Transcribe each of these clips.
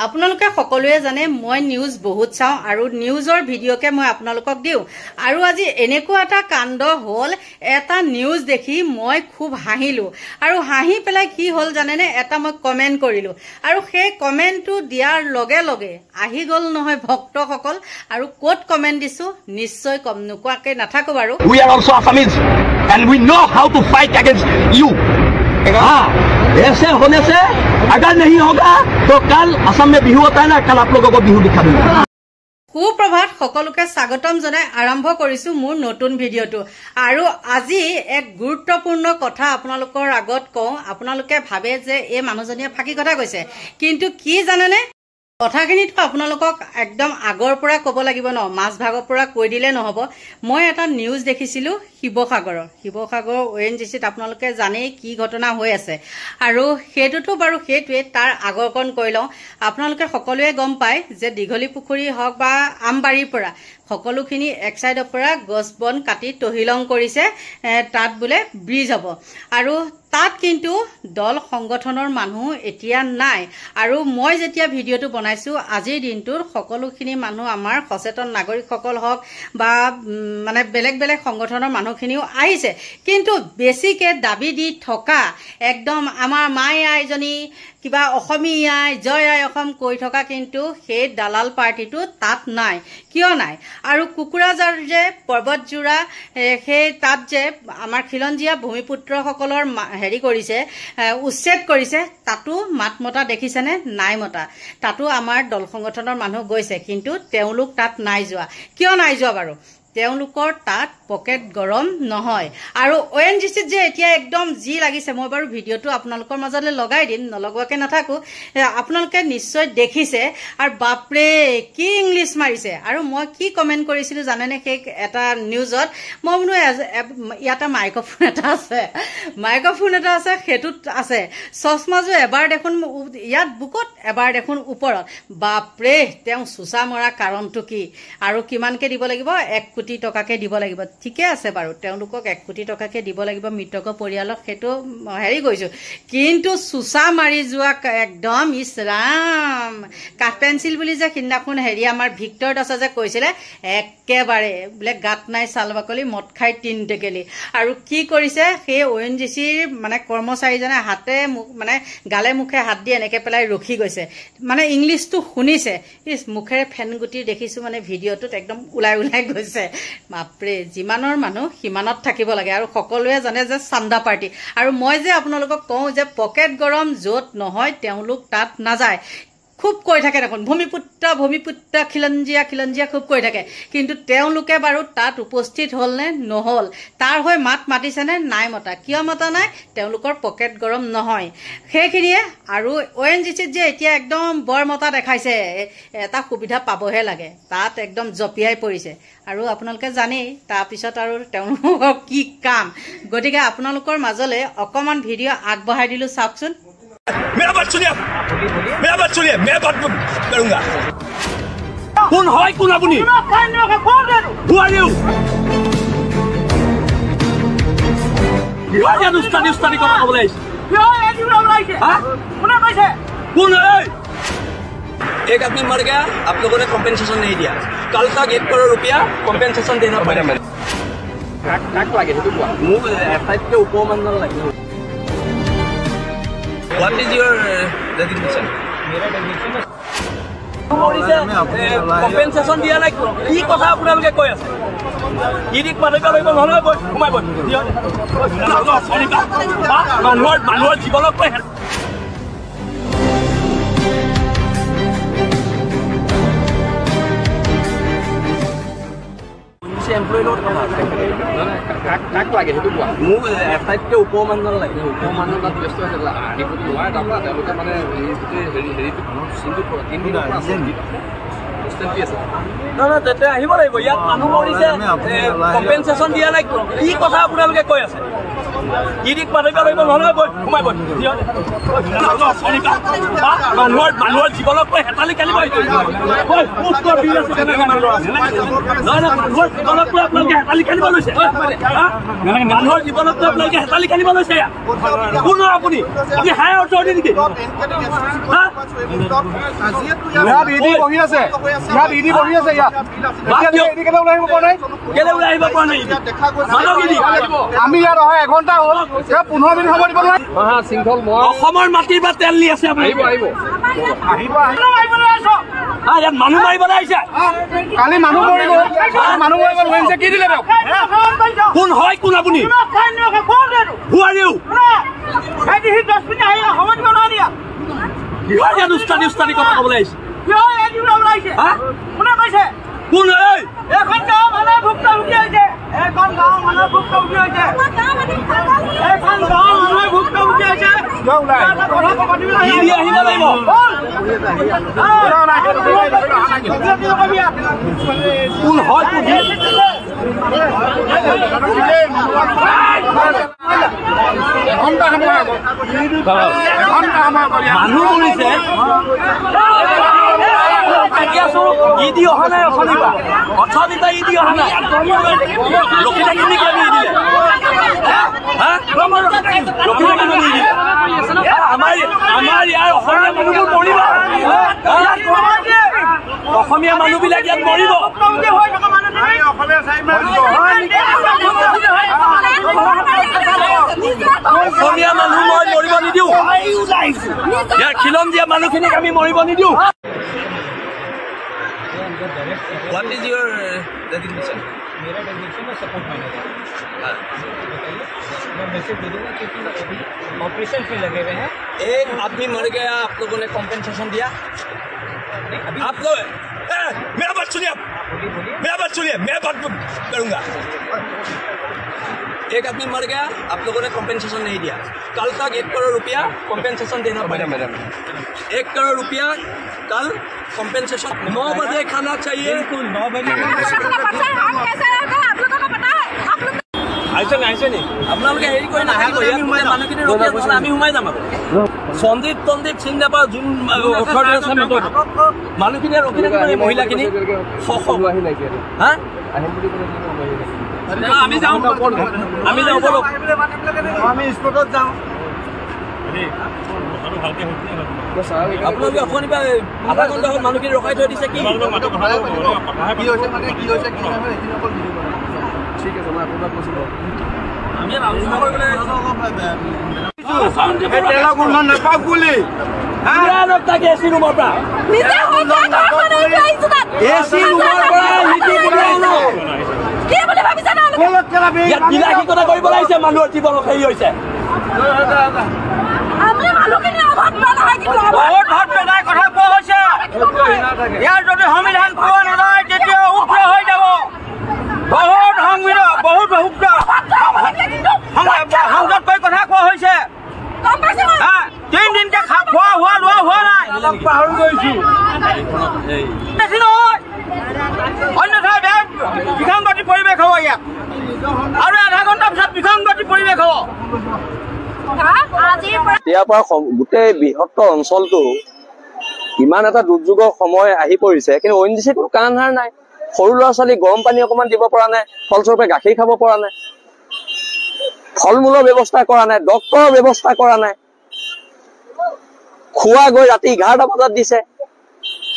আপোনালোকে সকলোৱে জানে মই নিউজ বহুত চাও আৰু নিউজৰ ভিডিঅকে মই আপোনালোকক দিও আৰু আজি এনেকুৱা এটা কাণ্ড হল এটা নিউজ দেখি মই খুব হাঁহিলো আৰু হাঁহি পেলাই কি হল জানেনে এটা মই কমেন্ট কৰিলো আৰু সেই কমেন্টটো দিয়াৰ লগে লগে আহি গল নহয় ভক্তসকল আৰু কোট কমেন্ট দিছো নিশ্চয় কম নুকুৱাকে নাথাকো বাৰু We are also Assamese and we know how to fight against you. ऐसे होने से अगर नहीं होगा तो कल असम में बिहू होता है ना कल आप लोगों को बिहू दिखा दूंगा সুপ্ৰভাত সকলোকে স্বাগতম জনাই আৰম্ভ কৰিছো মোৰ নতুন ভিডিঅটো আৰু আজি এক গুৰুত্বপূৰ্ণ কথা আপোনালোকৰ আগত কওঁ আপোনালোকে ভাবে যে এই মানুহজনীয়ে ফাকি কথা কৈছে কিন্তু কি জানেনে কথাখিনিটো আপোনালোকক একদম আগৰ পৰা ক'ব লাগিব ন মাছ ভাগৰ পৰা কৈ দিলে নহব মই এটা নিউজ দেখিছিলো শিৱসাগৰ ONGCত আপোনালোকে জানে কি ঘটনা হৈ আছে আৰু হেতুটো বাৰু হেতুৱে তাৰ আগৰকন কৈ লওঁ আপোনালোকে সকলোৱে গম পায় যে দীঘলী পুখুৰী হক বা আমবাৰীৰ পৰা সকলোখিনি এক সাইডৰ পৰা গছ বন কাটি তহিলং কৰিছে তাত বুলে ব্ৰিজ হ'ব আৰু তাত কিন্তু দল সংগঠনৰ মানুহ এতিয়া নাই আৰু মই যেতিয়া ভিডিঅটো বনাইছো আজিৰ দিনটোৰ সকলোখিনি মানুহ আমাৰ সচেতন নাগৰিকসকল হক বা মানে বেলেগ বেলেগ সংগঠনৰ মানুহখিনিও আহিছে কিন্তু বেছিকে দাবী দি থকা একদম আমাৰ মাই আইজনী কিবা অসমীয়া জয় আই অসম কৈ থকা কিন্তু সেই দালাল পাৰ্টিটো তাত নাই কিয় নাই আৰু কুকুৰাজাৰ যে পৰ্বতজোৰা সেই তাত যে আমাৰ খিলঞ্জীয়া ভূমিপুত্ৰসকলৰ হেৰি কৰিছে উচ্ছেদ কৰিছে তাতো মাতমতা দেখিছেনে নাই মতা তাতো আমাৰ দল সংগঠনৰ মানুহ গৈছে কিন্তু তেওঁলোক তাত নাই যোৱা কিয় নাই যোৱা বাৰু তেওঁলোকৰ তাত পকেট গৰম নহয় আৰু ONGCত যে এতিয়া একদম জি লাগিছে মই বাৰু ভিডিঅটো আপোনালোকৰ মাজলৈ লগাই দিম নলগোৱাকে নাথাকো আপোনালোকে নিশ্চয় দেখিছে আৰু বাপৰে কি ইংলিছ মাৰিছে আৰু মই কি কমেন্ট কৰিছিলো জানেনে সেই এটা নিউজত মই বোলো ইয়াতে মাইক্ৰফোন এটা আছে হেতুত আছে চশমাজো এবাৰ দেখোন ইয়াত বুকত এবাৰ দেখোন ওপৰত বাপৰে তেওঁ সুচা মৰা কাৰণটো কি আৰু কিমানকে দিব লাগিব 1 কোটি টকাকে দিব লাগিব ঠিকে আছে বাৰু তেওঁলোকক 1 কোটি টকাকে দিব লাগিব মৃতক পৰিয়ালক হেতু হেৰি কৈছো কিন্তু সুচা মাৰি যোৱা একদম ইছৰাম কাঠ পেন্সিল বুলি যে কিন্নাখন হেৰি আমাৰ ভিক্টৰ দাস যে কৈছিলে একেবাৰে বলে গাত নাই চালবাকলি মদ খাই তিন টেকেলি আৰু কি কৰিছে সেই ONGCৰ মানে কৰ্মচাৰীজনে হাতে মানে গালে মুখে হাত দি এনেকে পেলাই ৰখি গৈছে মানে ইংলিছটো শুনিছে ইস মুখেৰে ফেন গুটি দেখিছো মানে ভিডিঅটোত একদম উলাই গৈছে বাপৰে জিমানৰ মানুহ হিমানত থাকিব লাগে আৰু সকলোৱে জানে যে চান্দা পাৰ্টি আৰু মই যে আপোনালোকক কওঁ যে পকেট গৰম যত নহয় তেওঁলোক তাত নাযায় খুব কৈ থাকে দেখোন ভূমিপুত্ৰ খিলঞ্জীয়া খুব কৈ থাকে কিন্তু তেওঁলোকে বাৰু তাত উপস্থিত হল নে নহল তাৰ হৈ মাত মাতিছেনে নাই মতা কিয় মতা নাই তেওঁলোকৰ পকেট গৰম নহয় সেইখিনিয়ে আৰু ONGCত যে এতিয়া একদম বৰ মতা দেখাইছে এটা সুবিধা পাবহে লাগে তাত একদম জপিয়াই পৰিছে আৰু আপোনালোকে জানেই তাৰ পিছত আৰু তেওঁলোকৰ কি কাম গতিকে আপোনালোকৰ মাজলৈ অকমান ভিডিঅ আগবঢ়াই দিলো চাওকচোন मेरा बात सुनिए मैं बात करूंगा कौन है कौन अपनी Who are you? क्या दुस्तानी কথা বলে कौन है एक आदमी मर गया आप लोगों ने कॉम्पेंसेशन नहीं दिया कल तक 1 करोड़ रुपया कॉम्पेंसेशन देना पड़ेगा काट लगे मुझे एफआईआर के उपमंडल लगे What is your designation? मेरा designation compensation दिया নাই কি কথা আপোনালোকে কৈ আছে ইৰিক মাৰিব লাগিব নহলে ঘুমাই বল মানুহৰ জীৱনক কৈ এমপ্লয়ী লগত কাক লাগে সেইটো কোৱা মোক এফআইআৰ के উপমণ্ডল লাগে উপমণ্ডল তাত ব্যস্ত আছে আহিব নোৱাৰে তাৰপৰা তেওঁলোকে মানে হেৰিটো চিন্তা কৰা তিনিদিনৰ পৰা আছে না তাতে আহিব লাগিব ইয়াত মানুহ মৰিছে কম্পেনচেশ্যন দিয়া নাই কি কথা আপোনালোকে কৈ আছে ইডিক মাৰিব লাগিব নহয় সোমাই মানুহৰ জীৱনক লৈ হেতালি খেলিব হেতালি খেলিব লৈছে মানুহৰ জীৱনক লৈ আপোনালোকে হেতালি খেলিব লৈছে কোন আপুনি আপুনি হাই অথৰিটি নেকি আমি ইয়াত অহা এঘণ্টা হ'ল 15 মিনিট হ'ব দিব অসমৰ মাটিৰ পৰা তেল নি আছে ইয়াত মানুহ মাৰিবলৈ আহিছে কালি মানুহ মৰিব কি দিলে কোন হয় কোন আপুনি উস্তাদি উস্তাদি কথা ক'বলৈ আহিছে কোন আহিব লাগিব কোন হয় মানুহ মৰিছে ইডি অহা নাই অথনিবা ইডি অহা নাই ৰখি থাকিবি কেনে দিলে আমাৰ ইয়াৰ অসমীয়া মানুহবোৰ মৰিব অসমীয়া মানুহবিলাক ইয়াত মৰিব অসমীয়া মানুহ মই মৰিব নিদিওঁ ইয়াৰ খিলঞ্জীয়া মানুহখিনিক আমি মৰিব নিদিওঁ What is your designation? मेरा डेजिग्नेशन है सपोर्ट मैनेजर। मैं मैसेज दे दूँगा क्योंकि अभी ऑपरेशन में लगे हुए हैं। एक आदमी मर गया, आप लोगों ने कॉम्पेंसेशन दिया? अभी आप लोग मेरा बात सुनिए, मेरा बात सुनिए, मैं बात करूँगा। एक आदमी मर गया, आप लोगों ने कॉम्पेंसेशन नहीं दिया। कल तक 1 करोड़ रुपया कॉम्पेंसेशन देना पड़ेगा। 1 करोड़ रुपया कल कॉम्पेंसेशन 9 बजे खाना चाहिए। 9 बजे ऐसे नहीं আপোনালোকে হেৰি কৰি নাহিব ইয়াত মানুহখিনি ৰখি আছে আমি সোমাই যাম আকৌ সন্দীপ চিন নাপাওঁ যোন মানুহখিনিয়ে ৰখি থাকিব এই মহিলাখিনি হা আমি যাওঁ বলক আমি স্পটত যাওঁ আপোনালোকে অথনিৰ পৰা আধা ঘণ্টা হ'ল মানুহখিনি ৰখাই থৈ দিছে কি ঠিক আছে মই আপোনাক কৈছোঁ আমি আলোচনা কৰিবলৈ নাপাওক বুলি তাকে এচি ৰুমৰ পৰা ইয়াত বিলাসীকতা কৰিব লাগিছে মানুহৰ জীৱন হেৰি হৈছে কথা কোৱা হৈছে ইয়াৰ যদি সংবিধান পোৱা নাযায় তেতিয়া উগ্ৰ হৈ যাব বহুত সংবিধান বহুত সংসদ কৈ কথা কোৱা হৈছে 3 দিনকে খোৱা লোৱা হোৱা নাই পাহৰি গৈছো অন্যথা বিসংগতি পৰিৱেশ হ'ব ইয়াত আৰু আধা ঘণ্টা পিছত বিসংগতি পৰিৱেশ হ'ব ইয়াৰ পৰা গোটেই বৃহত্তৰ অঞ্চলটো ইমান এটা দুৰ্যোগৰ সময় আহি পৰিছে কিন্তু ONGC কোনো কাণ হাৰ নাই সৰু ল'ৰা ছোৱালী গৰম পানী অকমান দিব পৰা নাই ফলস্বৰূপে গাখীৰ খাব পৰা নাই ফল মূলৰ ব্যৱস্থা কৰা নাই ডক্তৰৰ ব্যৱস্থা কৰা নাই খোৱা গৈ ৰাতি 11টা বজাত দিছে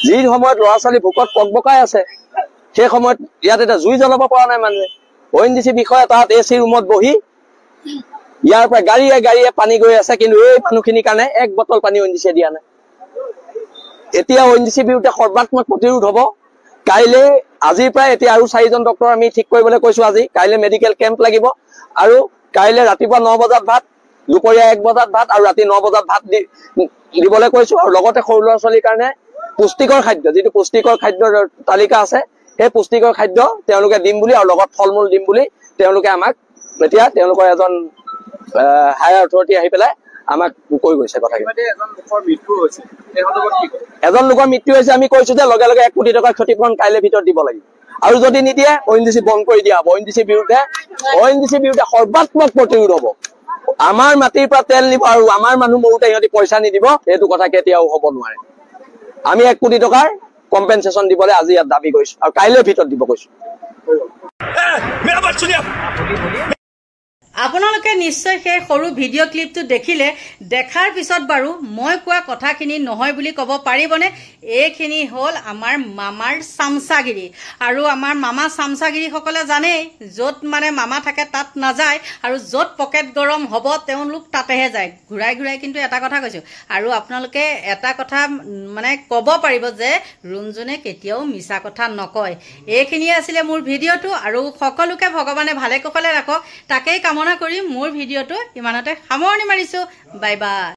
যি সময়ত ল'ৰা ছোৱালী ভোকত পকপকাই আছে সেই সময়ত ইয়াত এটা জুই জ্বলাব পৰা নাই মানুহে ONGC বিষয়া তাত এচি ৰুমত বহি ইয়াৰ পৰা গাড়ীয়ে পানী গৈ আছে কিন্তু এই মানুহখিনিৰ কাৰণে 1 বটল পানী ONGC দিয়া নাই এতিয়া ONGC বিৰুদ্ধে সৰ্বাত্মক প্ৰতিৰোধ হ'ব কাইলে আজিৰ পৰা এতিয়া আৰু 4জন ডক্তৰ আমি ঠিক কৰিবলৈ কৈছো আজি কাইলে মেডিকেল কেম্প লাগিব আৰু কাইলে ৰাতিপুৱা 9 বজাত ভাত দুপৰীয়া 1 বজাত ভাত আৰু ৰাতি 9 বজাত ভাত দিবলৈ কৈছো আৰু লগতে সৰু ল'ৰা ছোৱালীৰ কাৰণে পুষ্টিকৰ খাদ্য যিটো পুষ্টিকৰ খাদ্যৰ তালিকা আছে সেই পুষ্টিকৰ খাদ্য তেওঁলোকে দিম বুলি আৰু লগত ফল মূল দিম বুলি তেওঁলোকে আমাক এতিয়া তেওঁলোকৰ এজন হায়াৰ অথৰিটি আহি পেলাই আমাক কৈ গৈছে কথাখিনি এজন লোকৰ মৃত্যু হৈছে আমি কৈছো যে লগে লগে 1 কোটি টকাৰ ক্ষতিপূৰণ কাইলে ভিতৰত দিব লাগিব আৰু যদি নিদিয়ে ONGC বন্ধ কৰি দিয়া হ'ব ONGC বিৰুদ্ধে সৰ্বাত্মক প্ৰতিৰোধ হ'ব আমাৰ মাটিৰ পৰা তেল নিব আৰু আমাৰ মানুহ মৰোতে সিহঁতি পইচা নিদিব, সেইটো কথা কেতিয়াও হ'ব নোৱাৰে। আমি 1 কোটি টকাৰ কম্পেনচেশ্যন দিবলৈ আজি ইয়াত দাবী কৰিছো আৰু কাইলৈ ভিতৰত দিব কৈছো। আপোনালোকে নিশ্চয় সেই সৰু ভিডিঅ' ক্লিপটো দেখিলে। দেখাৰ পিছত বাৰু মই কোৱা কথাখিনি নহয় বুলি ক'ব পাৰিবনে? এইখিনি হ'ল আমাৰ মামাৰ চামচাগিৰি। আৰু আমাৰ মামা চামচাগিৰিসকলে জানেই, য'ত মানে মামা থাকে তাত নাযায়, আৰু য'ত পকেট গৰম হ'ব তেওঁলোক তাতেহে যায়। ঘূৰাই ঘূৰাই কিন্তু এটা কথা কৈছোঁ, আৰু আপোনালোকে এটা কথা মানে ক'ব পাৰিব যে ৰুণজুনে কেতিয়াও মিছা কথা নকয়। এইখিনিয়ে আছিলে মোৰ ভিডিঅ'টো, আৰু সকলোকে ভগৱানে ভালে কুশলে ৰাখক, তাকেই কামনা কৰি মোৰ ভিডিঅ'টো ইমানতে সামৰণি মাৰিছোঁ। Bye bye.